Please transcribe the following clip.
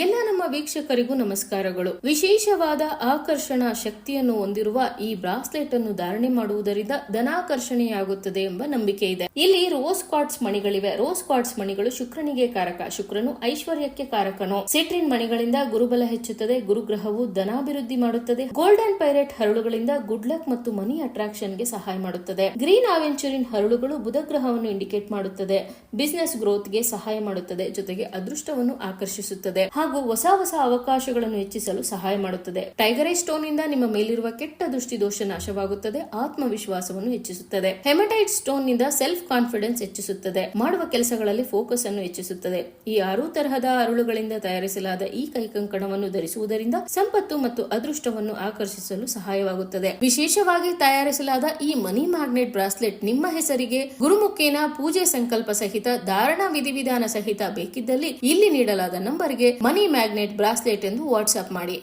ಎಲ್ಲ ನಮ್ಮ ವೀಕ್ಷಕರಿಗೂ ನಮಸ್ಕಾರಗಳು. ವಿಶೇಷವಾದ ಆಕರ್ಷಣಾ ಶಕ್ತಿಯನ್ನು ಹೊಂದಿರುವ ಈ ಬ್ರಾಸ್ಲೆಟ್ ಅನ್ನು ಧಾರಣೆ ಮಾಡುವುದರಿಂದ ಧನಾಕರ್ಷಣೆಯಾಗುತ್ತದೆ ಎಂಬ ನಂಬಿಕೆ ಇದೆ. ಇಲ್ಲಿ ರೋಸ್ ಕ್ವಾರ್ಟ್ಸ್ ಮಣಿಗಳಿವೆ. ರೋಸ್ ಕ್ವಾರ್ಟ್ಸ್ ಮಣಿಗಳು ಶುಕ್ರನಿಗೆ ಕಾರಕ. ಶುಕ್ರನು ಐಶ್ವರ್ಯಕ್ಕೆ ಕಾರಕನು. ಸಿಟ್ರಿನ್ ಮಣಿಗಳಿಂದ ಗುರುಬಲ ಹೆಚ್ಚುತ್ತದೆ. ಗುರುಗ್ರಹವು ಧನಾಭಿವೃದ್ಧಿ ಮಾಡುತ್ತದೆ. ಗೋಲ್ಡನ್ ಪೈರೇಟ್ ಹರಳುಗಳಿಂದ ಗುಡ್ ಲಕ್ ಮತ್ತು ಮನಿ ಅಟ್ರಾಕ್ಷನ್ ಗೆ ಸಹಾಯ ಮಾಡುತ್ತದೆ. ಗ್ರೀನ್ ಅವೆಂಚುರಿನ್ ಹರಳುಗಳು ಬುಧ ಗ್ರಹವನ್ನು ಇಂಡಿಕೇಟ್ ಮಾಡುತ್ತದೆ. ಬಿಸಿನೆಸ್ ಗ್ರೋತ್ ಗೆ ಸಹಾಯ ಮಾಡುತ್ತದೆ. ಜೊತೆಗೆ ಅದೃಷ್ಟವನ್ನು ಆಕರ್ಷಿಸುತ್ತದೆ ಹಾಗೂ ಹೊಸ ಅವಕಾಶಗಳನ್ನು ಹೆಚ್ಚಿಸಲು ಸಹಾಯ ಮಾಡುತ್ತದೆ. ಟೈಗರೈಸ್ ಸ್ಟೋನ್ ಇಂದ ನಿಮ್ಮ ಮೇಲಿರುವ ಕೆಟ್ಟ ದೃಷ್ಟಿ ದೋಷ ನಾಶವಾಗುತ್ತದೆ. ಆತ್ಮವಿಶ್ವಾಸವನ್ನು ಹೆಚ್ಚಿಸುತ್ತದೆ. ಹೆಮಟೈಟ್ ಸ್ಟೋನ್ ನಿಂದ ಸೆಲ್ಫ್ ಕಾನ್ಫಿಡೆನ್ಸ್ ಹೆಚ್ಚಿಸುತ್ತದೆ. ಮಾಡುವ ಕೆಲಸಗಳಲ್ಲಿ ಫೋಕಸ್ ಅನ್ನು ಹೆಚ್ಚಿಸುತ್ತದೆ. ಈ 6 ತರಹದ ಹರಳುಗಳಿಂದ ತಯಾರಿಸಲಾದ ಈ ಕೈಕಂಕಣವನ್ನು ಧರಿಸುವುದರಿಂದ ಸಂಪತ್ತು ಮತ್ತು ಅದೃಷ್ಟವನ್ನು ಆಕರ್ಷಿಸಲು ಸಹಾಯವಾಗುತ್ತದೆ. ವಿಶೇಷವಾಗಿ ತಯಾರಿಸಲಾದ ಈ ಮನಿ ಮ್ಯಾಗ್ನೆಟ್ ಬ್ರಾಸ್ಲೆಟ್ ನಿಮ್ಮ ಹೆಸರಿಗೆ ಗುರುಮುಖೇನ ಪೂಜೆ ಸಂಕಲ್ಪ ಸಹಿತ ಧಾರಣಾ ವಿಧಿವಿಧಾನ ಸಹಿತ ಬೇಕಿದ್ದಲ್ಲಿ ಇಲ್ಲಿ ನೀಡಲಾದ ನಂಬರ್ಗೆ ಮನಿ ಮ್ಯಾಗ್ನೆಟ್ ಬ್ರಾಸ್ಲೆಟ್ ಎಂದು ವಾಟ್ಸ್ಆಪ್ ಮಾಡಿ.